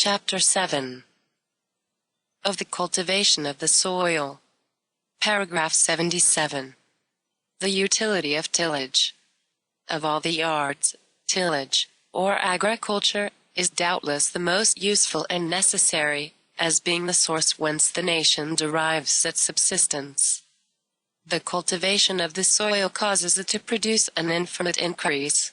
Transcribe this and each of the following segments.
Chapter 7 of the cultivation of the soil. Paragraph 77. The utility of tillage. Of all the arts, tillage, or agriculture, is doubtless the most useful and necessary, as being the source whence the nation derives its subsistence. The cultivation of the soil causes it to produce an infinite increase.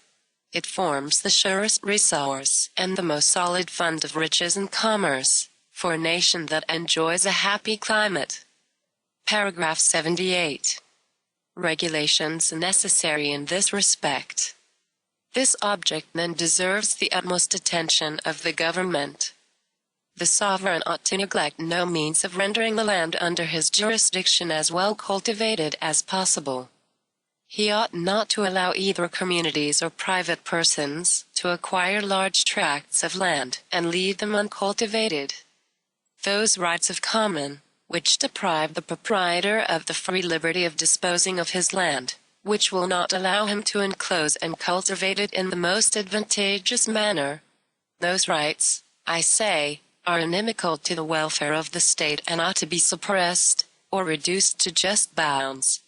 It forms the surest resource and the most solid fund of riches and commerce, for a nation that enjoys a happy climate. Paragraph 78. Regulations necessary in this respect. This object then deserves the utmost attention of the government. The sovereign ought to neglect no means of rendering the land under his jurisdiction as well cultivated as possible. He ought not to allow either communities or private persons to acquire large tracts of land and leave them uncultivated. Those rights of common, which deprive the proprietor of the free liberty of disposing of his land, which will not allow him to enclose and cultivate it in the most advantageous manner, those rights, I say, are inimical to the welfare of the state and ought to be suppressed, or reduced to just bounds.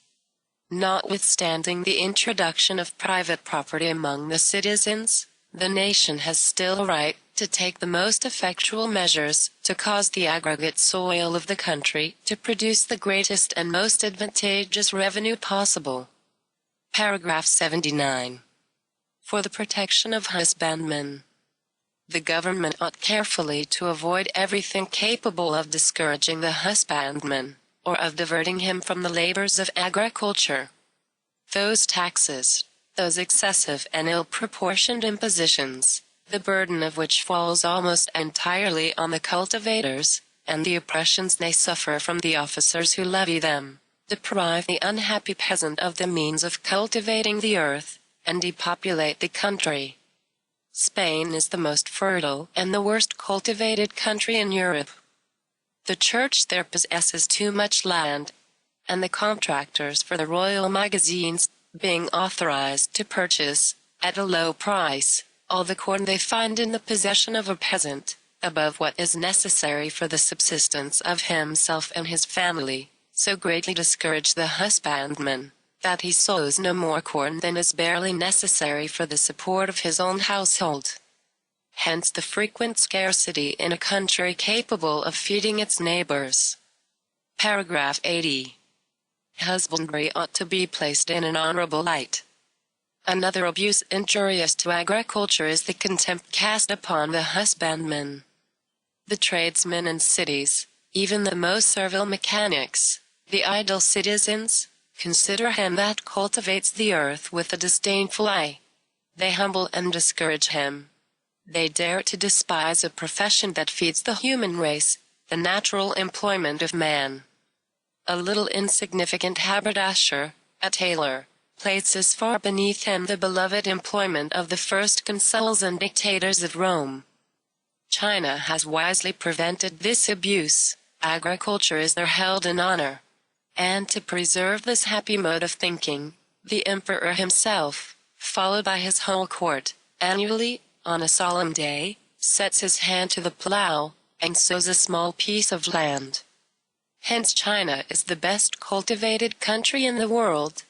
Notwithstanding the introduction of private property among the citizens, the nation has still a right to take the most effectual measures to cause the aggregate soil of the country to produce the greatest and most advantageous revenue possible. Paragraph 79. For the protection of husbandmen. The government ought carefully to avoid everything capable of discouraging the husbandman, or of diverting him from the labors of agriculture. Those taxes, those excessive and ill-proportioned impositions, the burden of which falls almost entirely on the cultivators, and the oppressions they suffer from the officers who levy them, deprive the unhappy peasant of the means of cultivating the earth, and depopulate the country. Spain is the most fertile and the worst cultivated country in Europe. The Church there possesses too much land, and the contractors for the royal magazines, being authorized to purchase, at a low price, all the corn they find in the possession of a peasant, above what is necessary for the subsistence of himself and his family, so greatly discourage the husbandman, that he sows no more corn than is barely necessary for the support of his own household. Hence the frequent scarcity in a country capable of feeding its neighbors. Paragraph 80. Husbandry ought to be placed in an honorable light. Another abuse injurious to agriculture is the contempt cast upon the husbandman. The tradesmen in cities, even the most servile mechanics, the idle citizens, consider him that cultivates the earth with a disdainful eye. They humble and discourage him. They dare to despise a profession that feeds the human race, the natural employment of man. A little insignificant haberdasher, a tailor, places far beneath him the beloved employment of the first consuls and dictators of Rome. China has wisely prevented this abuse. Agriculture is there held in honor. And to preserve this happy mode of thinking, the emperor himself, followed by his whole court, annually, on a solemn day, sets his hand to the plow, and sows a small piece of land. Hence China is the best cultivated country in the world.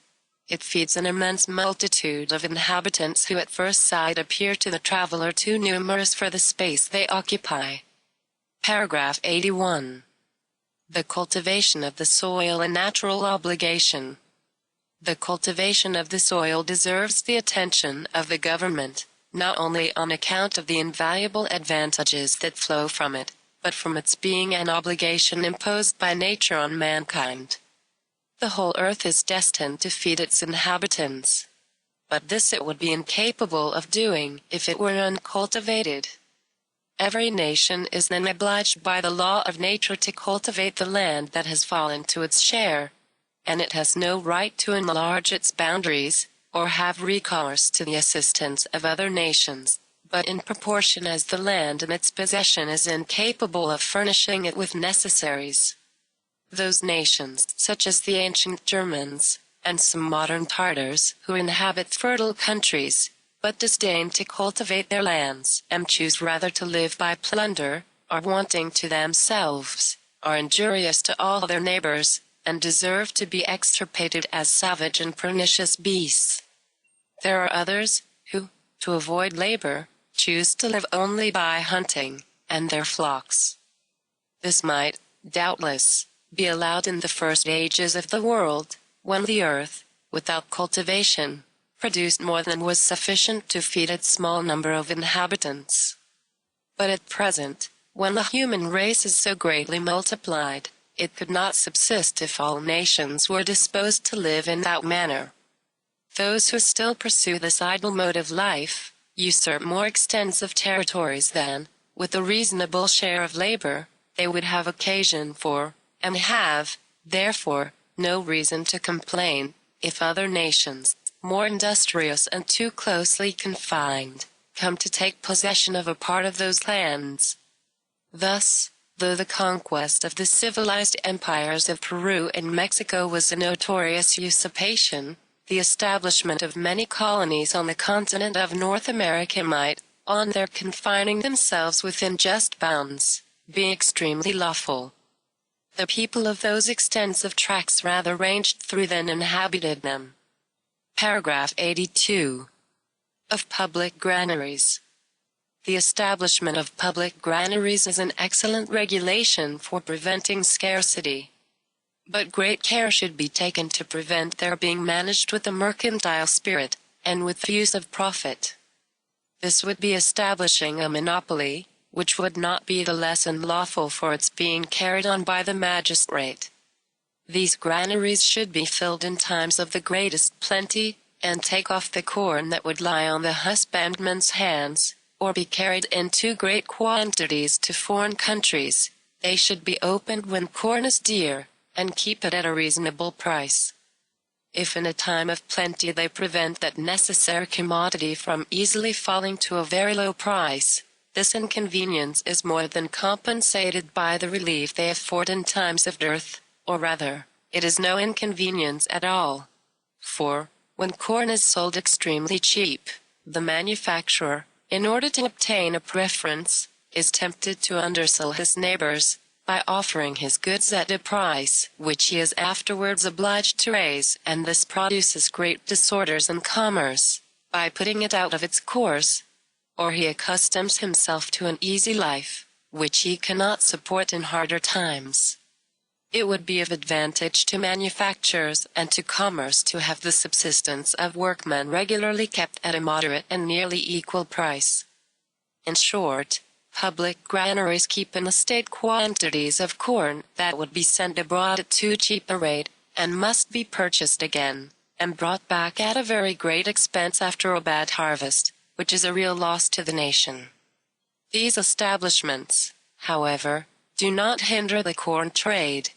It feeds an immense multitude of inhabitants who at first sight appear to the traveler too numerous for the space they occupy. Paragraph 81. The cultivation of the soil a natural obligation. The cultivation of the soil deserves the attention of the government, not only on account of the invaluable advantages that flow from it, but from its being an obligation imposed by nature on mankind. The whole earth is destined to feed its inhabitants. But this it would be incapable of doing if it were uncultivated. Every nation is then obliged by the law of nature to cultivate the land that has fallen to its share, and it has no right to enlarge its boundaries, or have recourse to the assistance of other nations, but in proportion as the land in its possession is incapable of furnishing it with necessaries. Those nations, such as the ancient Germans, and some modern Tartars, who inhabit fertile countries, but disdain to cultivate their lands, and choose rather to live by plunder, are wanting to themselves, are injurious to all their neighbors, and deserve to be extirpated as savage and pernicious beasts. There are others, who, to avoid labor, choose to live only by hunting, and their flocks. This might, doubtless, be allowed in the first ages of the world, when the earth, without cultivation, produced more than was sufficient to feed its small number of inhabitants. But at present, when the human race is so greatly multiplied, it could not subsist if all nations were disposed to live in that manner. Those who still pursue this idle mode of life, usurp more extensive territories than, with a reasonable share of labor, they would have occasion for, and have, therefore, no reason to complain, if other nations, more industrious and too closely confined, come to take possession of a part of those lands. Thus, though the conquest of the civilized empires of Peru and Mexico was a notorious usurpation, the establishment of many colonies on the continent of North America might, on their confining themselves within just bounds, be extremely lawful. The people of those extensive tracts rather ranged through than inhabited them. Paragraph 82. Of public granaries. The establishment of public granaries is an excellent regulation for preventing scarcity. But great care should be taken to prevent their being managed with a mercantile spirit, and with views of profit. This would be establishing a monopoly, which would not be the less unlawful for its being carried on by the magistrate. These granaries should be filled in times of the greatest plenty, and take off the corn that would lie on the husbandman's hands, or be carried in too great quantities to foreign countries. They should be opened when corn is dear, and keep it at a reasonable price. If in a time of plenty they prevent that necessary commodity from easily falling to a very low price, this inconvenience is more than compensated by the relief they afford in times of dearth, or rather, it is no inconvenience at all. For, when corn is sold extremely cheap, the manufacturer, in order to obtain a preference, is tempted to undersell his neighbors, by offering his goods at a price which he is afterwards obliged to raise, and this produces great disorders in commerce, by putting it out of its course. Or he accustoms himself to an easy life, which he cannot support in harder times. It would be of advantage to manufacturers and to commerce to have the subsistence of workmen regularly kept at a moderate and nearly equal price. In short, public granaries keep in the state quantities of corn that would be sent abroad at too cheap a rate, and must be purchased again, and brought back at a very great expense after a bad harvest, which is a real loss to the nation. These establishments, however, do not hinder the corn trade.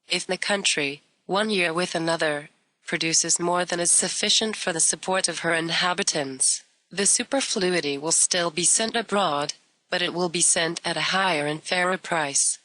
If the country, one year with another, produces more than is sufficient for the support of her inhabitants, the superfluity will still be sent abroad, but it will be sent at a higher and fairer price.